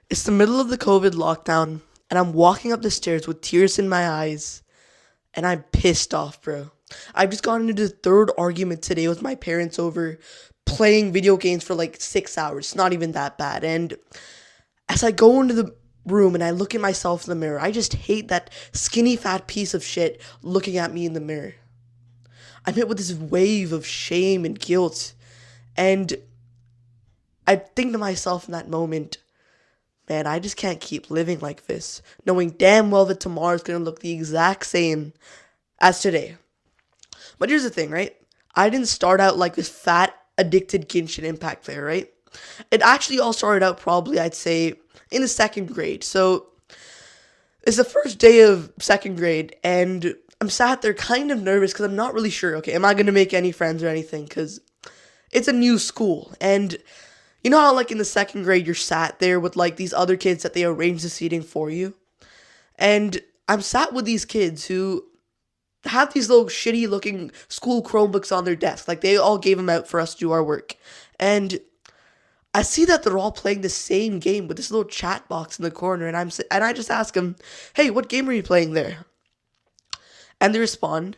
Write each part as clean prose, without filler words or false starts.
It's the middle of the COVID lockdown, and I'm walking up the stairs with tears in my eyes, and I'm pissed off, bro. I've just gotten into the third argument today with my parents over playing video games for like 6 hours. It's not even that bad. And as I go into the room and I look at myself in the mirror, I just hate that skinny fat piece of shit looking at me in the mirror. I'm hit with this wave of shame and guilt, and I think to myself in that moment, man, I just can't keep living like this, knowing damn well that tomorrow's gonna look the exact same as today. But here's the thing, right? I didn't start out like this fat, addicted Genshin Impact player, right? It actually all started out probably, I'd say, in the second grade. So it's the first day of second grade, and I'm sat there kind of nervous because I'm not really sure, okay, am I gonna make any friends or anything? Because it's a new school, and you know how like in the second grade you're sat there with like these other kids that they arrange the seating for you? And I'm sat with these kids who have these little shitty looking school Chromebooks on their desk. Like they all gave them out for us to do our work. And I see that they're all playing the same game with this little chat box in the corner, and I just ask them, "Hey, what game are you playing there?" And they respond,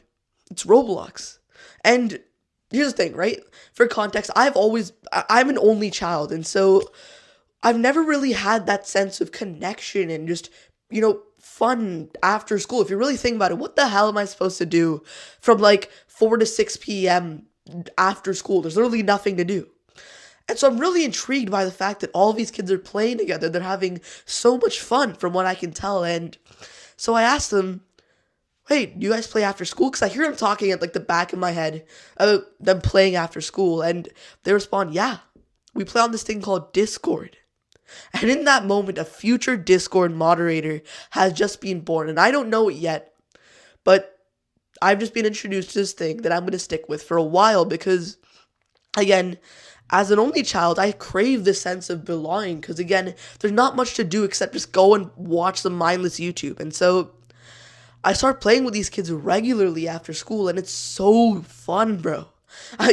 "It's Roblox." And here's the thing, right? For context, I'm an only child, and so I've never really had that sense of connection and just, fun after school. If you really think about it, what the hell am I supposed to do from like 4 to 6 p.m. after school? There's literally nothing to do. And so I'm really intrigued by the fact that all of these kids are playing together. They're having so much fun from what I can tell. And so I asked them, "Hey, do you guys play after school?" Because I hear them talking at like the back of my head about them playing after school. And they respond, "Yeah, we play on this thing called Discord." And in that moment, a future Discord moderator has just been born. And I don't know it yet, but I've just been introduced to this thing that I'm going to stick with for a while because, again, as an only child, I crave this sense of belonging because, again, there's not much to do except just go and watch some mindless YouTube. And so I start playing with these kids regularly after school, and it's so fun, bro.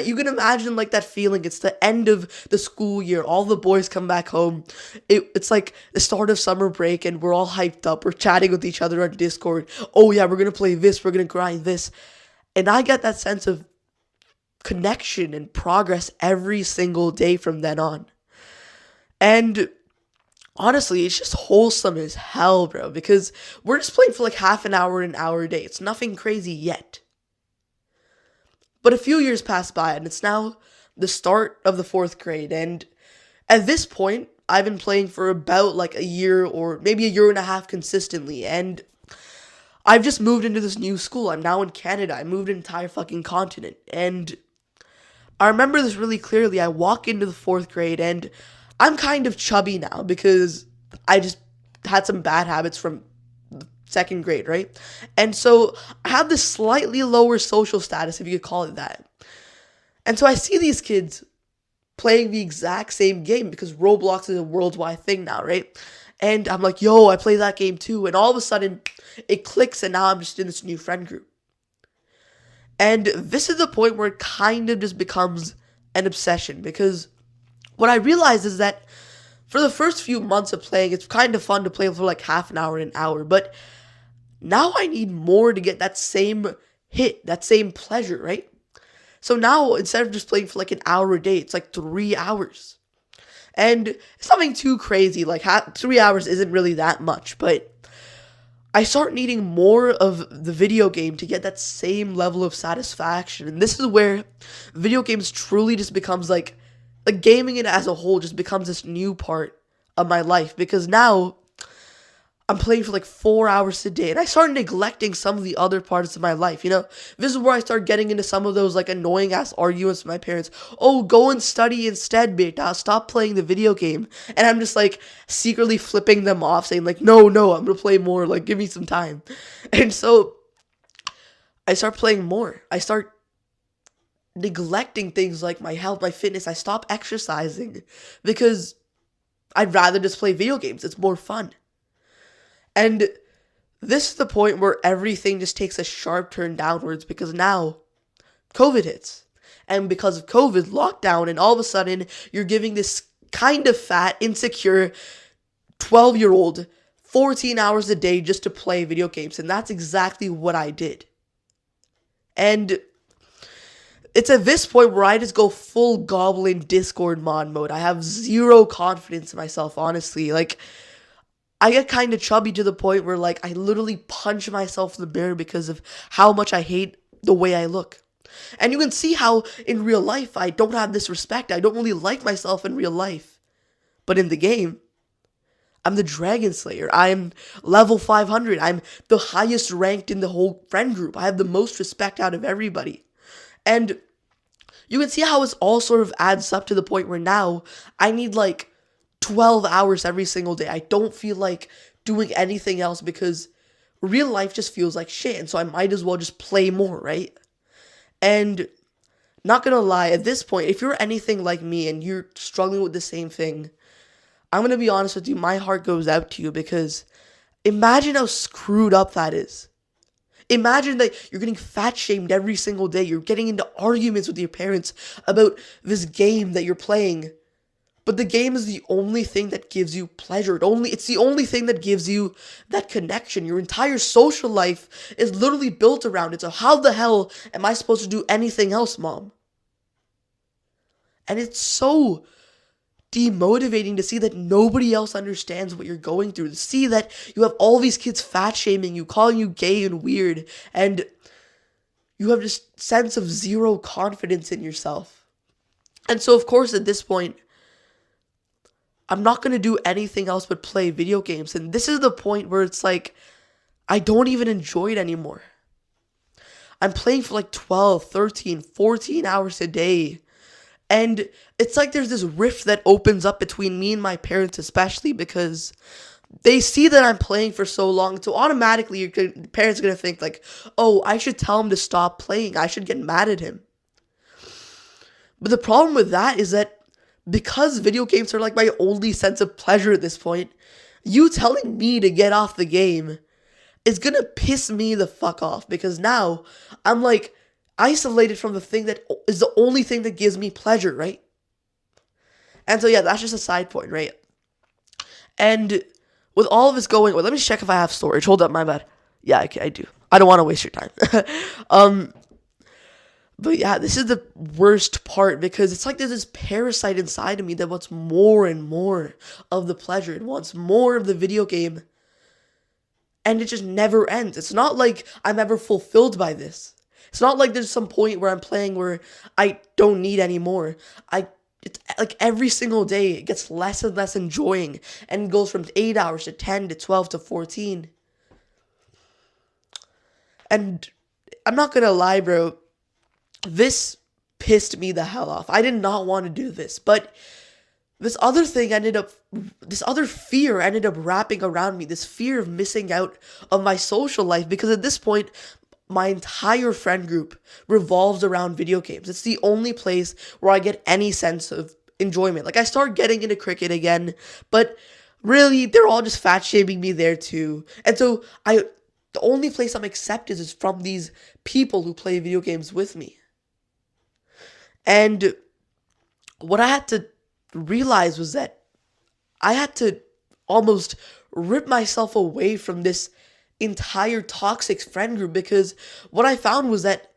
You can imagine like that feeling. It's the end of the school year. All the boys come back home. It's like the start of summer break, and we're all hyped up. We're chatting with each other on Discord. Oh yeah, we're gonna play this. We're gonna grind this, and I get that sense of connection and progress every single day from then on. And honestly, it's just wholesome as hell, bro. Because we're just playing for like half an hour a day. It's nothing crazy yet. But a few years pass by, and it's now the start of the fourth grade. And at this point, I've been playing for about like a year or maybe a year and a half consistently. And I've just moved into this new school. I'm now in Canada. I moved an entire fucking continent. And I remember this really clearly. I walk into the fourth grade, and I'm kind of chubby now because I just had some bad habits from second grade, right? And so I have this slightly lower social status, if you could call it that. And so I see these kids playing the exact same game because Roblox is a worldwide thing now, right? And I'm like, yo, I play that game too. And all of a sudden, it clicks, and now I'm just in this new friend group. And this is the point where it kind of just becomes an obsession because what I realize is that for the first few months of playing, it's kind of fun to play for like half an hour, but now I need more to get that same hit, that same pleasure, right? So now instead of just playing for like an hour a day, it's like 3 hours. And it's nothing too crazy, like 3 hours isn't really that much, but I start needing more of the video game to get that same level of satisfaction. And this is where video games truly just becomes like gaming it as a whole just becomes this new part of my life because now I'm playing for like 4 hours a day, and I started neglecting some of the other parts of my life. This is where I start getting into some of those like annoying ass arguments with my parents. Oh, go and study instead, beta. Stop playing the video game. And I'm just like secretly flipping them off, saying like, no, I'm gonna play more. Like, give me some time. And so I start playing more. I start neglecting things like my health, my fitness. I stop exercising because I'd rather just play video games. It's more fun. And this is the point where everything just takes a sharp turn downwards because now COVID hits. And because of COVID, lockdown, and all of a sudden you're giving this kind of fat, insecure 12-year-old 14 hours a day just to play video games. And that's exactly what I did. And it's at this point where I just go full goblin Discord mod mode. I have zero confidence in myself, honestly. Like, I get kind of chubby to the point where, like, I literally punch myself in the mirror because of how much I hate the way I look. And you can see how in real life I don't have this respect. I don't really like myself in real life. But in the game, I'm the Dragon Slayer. I'm level 500. I'm the highest ranked in the whole friend group. I have the most respect out of everybody. And you can see how it all sort of adds up to the point where now I need like 12 hours every single day. I don't feel like doing anything else because real life just feels like shit. And so I might as well just play more, right? And not gonna lie, at this point, if you're anything like me and you're struggling with the same thing, I'm gonna be honest with you, my heart goes out to you because imagine how screwed up that is. Imagine that you're getting fat shamed every single day. You're getting into arguments with your parents about this game that you're playing. But the game is the only thing that gives you pleasure. It's the only thing that gives you that connection. Your entire social life is literally built around it. So how the hell am I supposed to do anything else, Mom? And it's so demotivating to see that nobody else understands what you're going through. To see that you have all these kids fat shaming you, calling you gay and weird, and you have this sense of zero confidence in yourself. And so, of course, at this point, I'm not going to do anything else but play video games. And this is the point where it's like, I don't even enjoy it anymore. I'm playing for like 12, 13, 14 hours a day. And it's like there's this rift that opens up between me and my parents, especially because they see that I'm playing for so long. So automatically, your parents are going to think like, oh, I should tell him to stop playing. I should get mad at him. But the problem with that is that because video games are like my only sense of pleasure at this point, you telling me to get off the game is going to piss me the fuck off because now I'm like isolated from the thing that is the only thing that gives me pleasure, right? And so yeah, that's just a side point, right? And with all of this going, let me check if I have storage. Hold up, my bad. Yeah, I do. I don't want to waste your time. But yeah, this is the worst part because it's like there's this parasite inside of me that wants more and more of the pleasure. It wants more of the video game. And it just never ends. It's not like I'm ever fulfilled by this. It's not like there's some point where I'm playing where I don't need any more. It's like every single day it gets less and less enjoying and goes from 8 hours to 10 to 12 to 14. And I'm not gonna lie, bro. This pissed me the hell off. I did not want to do this, but this other fear ended up wrapping around me. This fear of missing out of my social life because at this point, my entire friend group revolves around video games. It's the only place where I get any sense of enjoyment. Like I start getting into cricket again, but really they're all just fat shaming me there too. And so the only place I'm accepted is from these people who play video games with me. And what I had to realize was that I had to almost rip myself away from this entire toxic friend group because what I found was that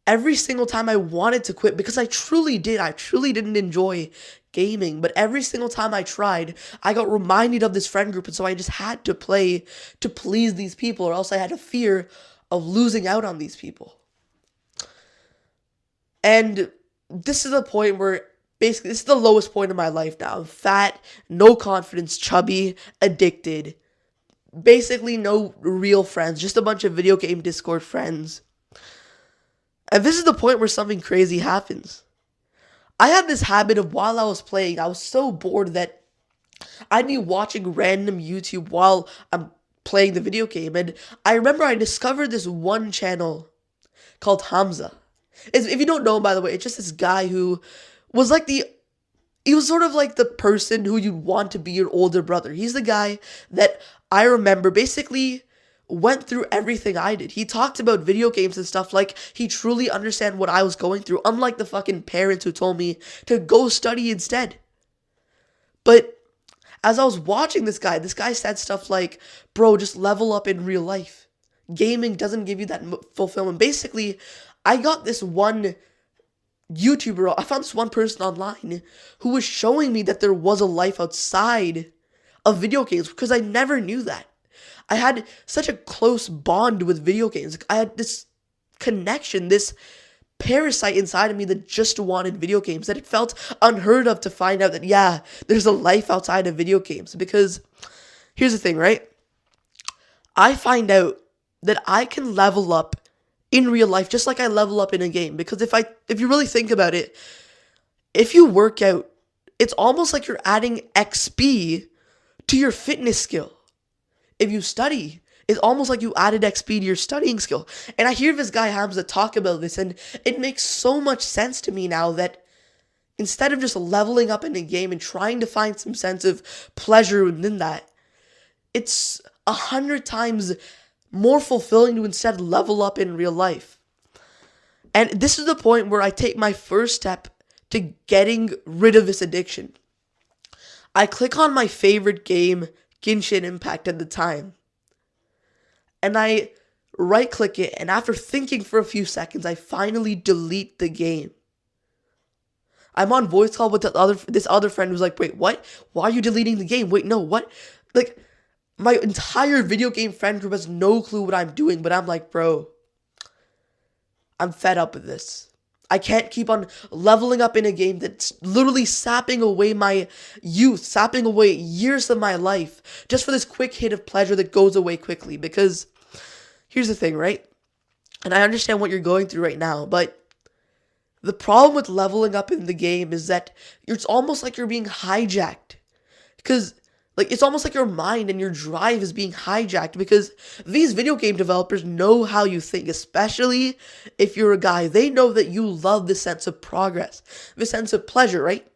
every single time I wanted to quit, because I truly didn't enjoy gaming, but every single time I tried, I got reminded of this friend group, and so I just had to play to please these people, or else I had a fear of losing out on these people. And this is a point where basically this is the lowest point in my life now. I'm fat, no confidence, chubby, addicted. Basically no real friends, just a bunch of video game Discord friends. And this is the point where something crazy happens. I had this habit of while I was playing, I was so bored that I'd be watching random YouTube while I'm playing the video game. And I remember I discovered this one channel called Hamza. If you don't know him, by the way, it's just this guy who was like he was sort of like the person who you'd want to be your older brother. He's the guy that I remember basically went through everything I did. He talked about video games and stuff like he truly understood what I was going through, unlike the fucking parents who told me to go study instead. But as I was watching this guy said stuff like, bro, just level up in real life. Gaming doesn't give you that fulfillment. Basically, I got this one YouTuber, I found this one person online who was showing me that there was a life outside of video games because I never knew that. I had such a close bond with video games. I had this connection, this parasite inside of me that just wanted video games, that it felt unheard of to find out that, yeah, there's a life outside of video games. Because here's the thing, right? I find out that I can level up in real life just like I level up in a game. Because if you really think about it, if you work out, it's almost like you're adding XP to your fitness skill. If you study, it's almost like you added XP to your studying skill. And I hear this guy Hamza talk about this, and it makes so much sense to me now that instead of just leveling up in a game and trying to find some sense of pleasure within that, it's 100 times more fulfilling to instead level up in real life. And this is the point where I take my first step to getting rid of this addiction. I click on my favorite game, Genshin Impact at the time, and I right click it, and after thinking for a few seconds, I finally delete the game. I'm on voice call with this other friend who's like, wait, what? Why are you deleting the game? Wait, no, what? Like, my entire video game friend group has no clue what I'm doing, but I'm like, bro, I'm fed up with this. I can't keep on leveling up in a game that's literally sapping away my youth, sapping away years of my life, just for this quick hit of pleasure that goes away quickly. Because here's the thing, right? And I understand what you're going through right now, but the problem with leveling up in the game is that it's almost like you're being hijacked. Because it's almost like your mind and your drive is being hijacked, because these video game developers know how you think, especially if you're a guy. They know that you love the sense of progress, the sense of pleasure, right?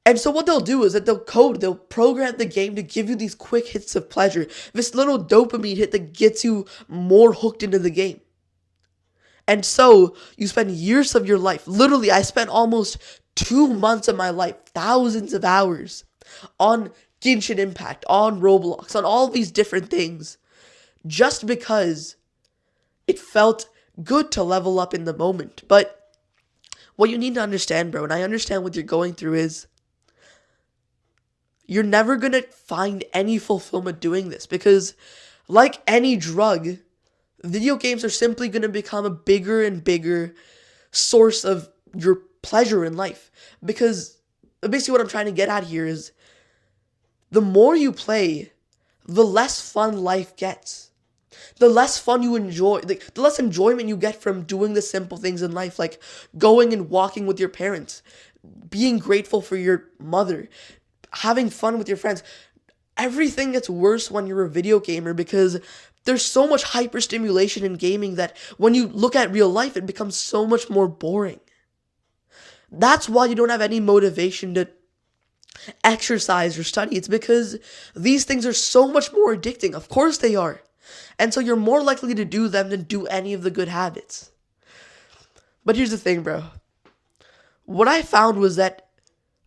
And so what they'll do is that they'll program the game to give you these quick hits of pleasure, this little dopamine hit that gets you more hooked into the game. And so you spend years of your life, literally I spent almost 2 months of my life, thousands of hours, on Genshin Impact, on Roblox, on all these different things, just because it felt good to level up in the moment. But what you need to understand, bro, and I understand what you're going through, is you're never going to find any fulfillment doing this, because like any drug, video games are simply going to become a bigger and bigger source of your pleasure in life. Because basically what I'm trying to get at here is, the more you play, the less fun life gets. The less fun you enjoy, the less enjoyment you get from doing the simple things in life, like going and walking with your parents, being grateful for your mother, having fun with your friends. Everything gets worse when you're a video gamer, because there's so much hyperstimulation in gaming that when you look at real life, it becomes so much more boring. That's why you don't have any motivation to exercise or study. It's because these things are so much more addicting. Of course they are. And so you're more likely to do them than do any of the good habits. But here's the thing, bro. What I found was that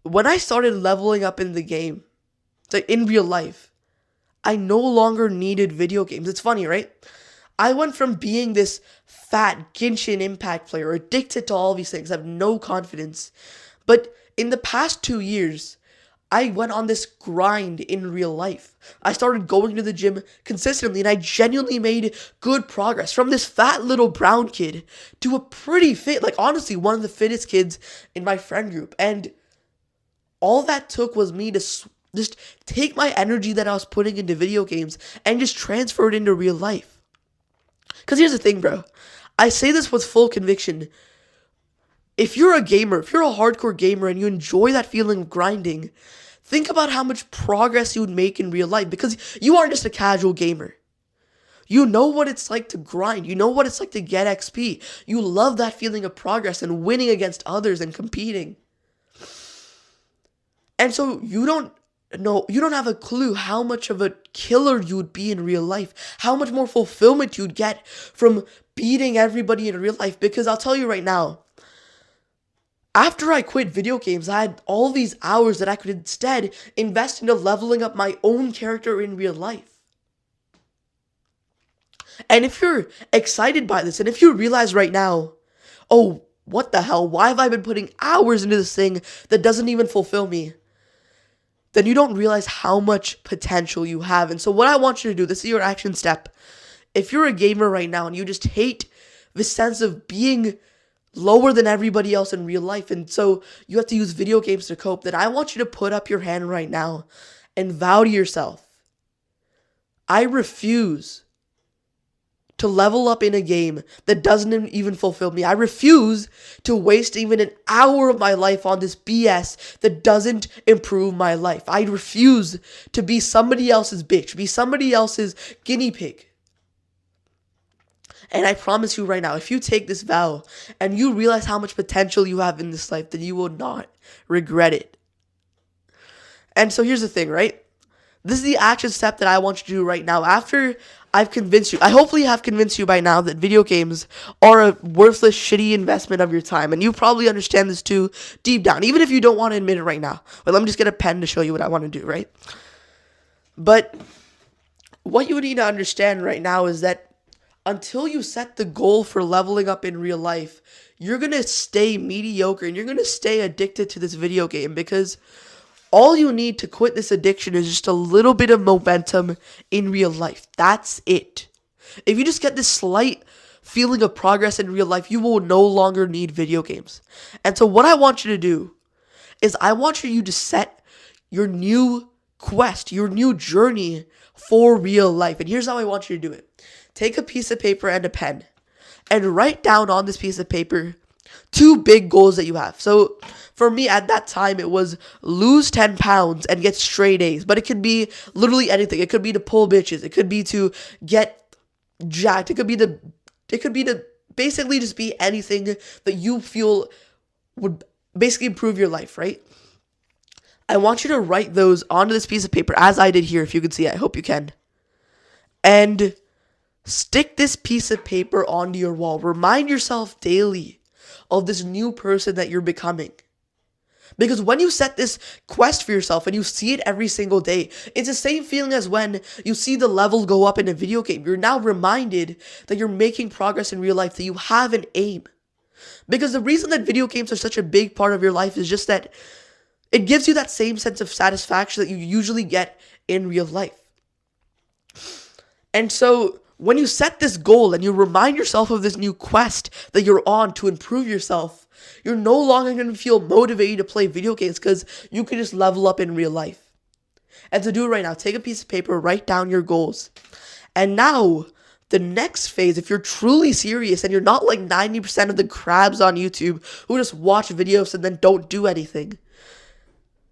when I started leveling up in the game, like in real life, I no longer needed video games. It's funny, right? I went from being this fat Genshin Impact player, addicted to all these things, have no confidence. But in the past 2 years, I went on this grind in real life. I started going to the gym consistently, and I genuinely made good progress from this fat little brown kid to a pretty fit, like honestly, one of the fittest kids in my friend group. And all that took was me to just take my energy that I was putting into video games and just transfer it into real life. Because here's the thing, bro. I say this with full conviction. If you're a gamer, if you're a hardcore gamer and you enjoy that feeling of grinding, think about how much progress you would make in real life, because you aren't just a casual gamer. You know what it's like to grind. You know what it's like to get XP. You love that feeling of progress and winning against others and competing. And so you don't have a clue how much of a killer you would be in real life, how much more fulfillment you'd get from beating everybody in real life. Because I'll tell you right now, After I quit video games, I had all these hours that I could instead invest into leveling up my own character in real life. And if you're excited by this, and if you realize right now, oh, what the hell, why have I been putting hours into this thing that doesn't even fulfill me? Then you don't realize how much potential you have. And so what I want you to do, this is your action step. If you're a gamer right now and you just hate the sense of being lower than everybody else in real life, and so you have to use video games to cope, then I want you to put up your hand right now and vow to yourself, I refuse to level up in a game that doesn't even fulfill me. I refuse to waste even an hour of my life on this BS that doesn't improve my life. I refuse to be somebody else's bitch, be somebody else's guinea pig. And I promise you right now, if you take this vow and you realize how much potential you have in this life, then you will not regret it. And so here's the thing, right? This is the action step that I want you to do right now. After I've convinced you, I hopefully have convinced you by now that video games are a worthless, shitty investment of your time. And you probably understand this too deep down, even if you don't want to admit it right now. But let me just get a pen to show you what I want to do, right? But what you need to understand right now is that until you set the goal for leveling up in real life, you're going to stay mediocre and you're going to stay addicted to this video game, because all you need to quit this addiction is just a little bit of momentum in real life. That's it. If you just get this slight feeling of progress in real life, you will no longer need video games. And so what I want you to do is I want you to set your new quest, your new journey for real life. And here's how I want you to do it. Take a piece of paper and a pen and write down on this piece of paper 2 big goals that you have. So for me at that time, it was lose 10 pounds and get straight A's. But it could be literally anything. It could be to pull bitches. It could be to get jacked. It could be to basically just be anything that you feel would basically improve your life, right? I want you to write those onto this piece of paper, as I did here, if you can see it. I hope you can. And stick this piece of paper onto your wall. Remind yourself daily of this new person that you're becoming. Because when you set this quest for yourself and you see it every single day, it's the same feeling as when you see the level go up in a video game. You're now reminded that you're making progress in real life, that you have an aim. Because the reason that video games are such a big part of your life is just that it gives you that same sense of satisfaction that you usually get in real life. And so when you set this goal and you remind yourself of this new quest that you're on to improve yourself, you're no longer going to feel motivated to play video games because you can just level up in real life. And to do it right now, take a piece of paper, write down your goals. And now, the next phase, if you're truly serious and you're not like 90% of the crabs on YouTube who just watch videos and then don't do anything,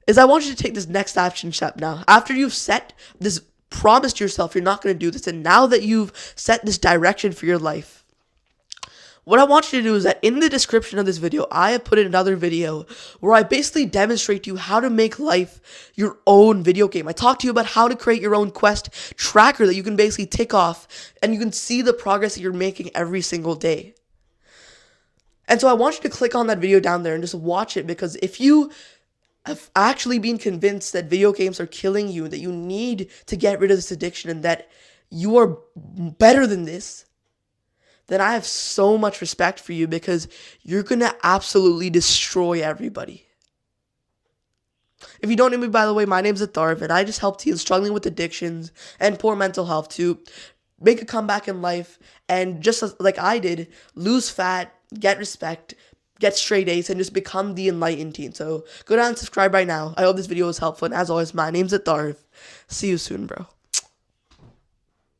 is I want you to take this next action step now. After you've set this promised yourself you're not going to do this, and now that you've set this direction for your life, what I want you to do is that in the description of this video, I have put in another video where I basically demonstrate to you how to make life your own video game. I talk to you about how to create your own quest tracker that you can basically tick off, and you can see the progress that you're making every single day. And so I want you to click on that video down there and just watch it, because if you have actually been convinced that video games are killing you, that you need to get rid of this addiction, and that you are better than this, then I have so much respect for you, because you're going to absolutely destroy everybody. If you don't know me, by the way, my name's Atharv, and I just help teens struggling with addictions and poor mental health to make a comeback in life, and just like I did, lose fat, get respect, get straight A's, and just become the enlightened teen. So go down and subscribe right now. I hope this video was helpful, and as always, my name's Atharv. See you soon, bro.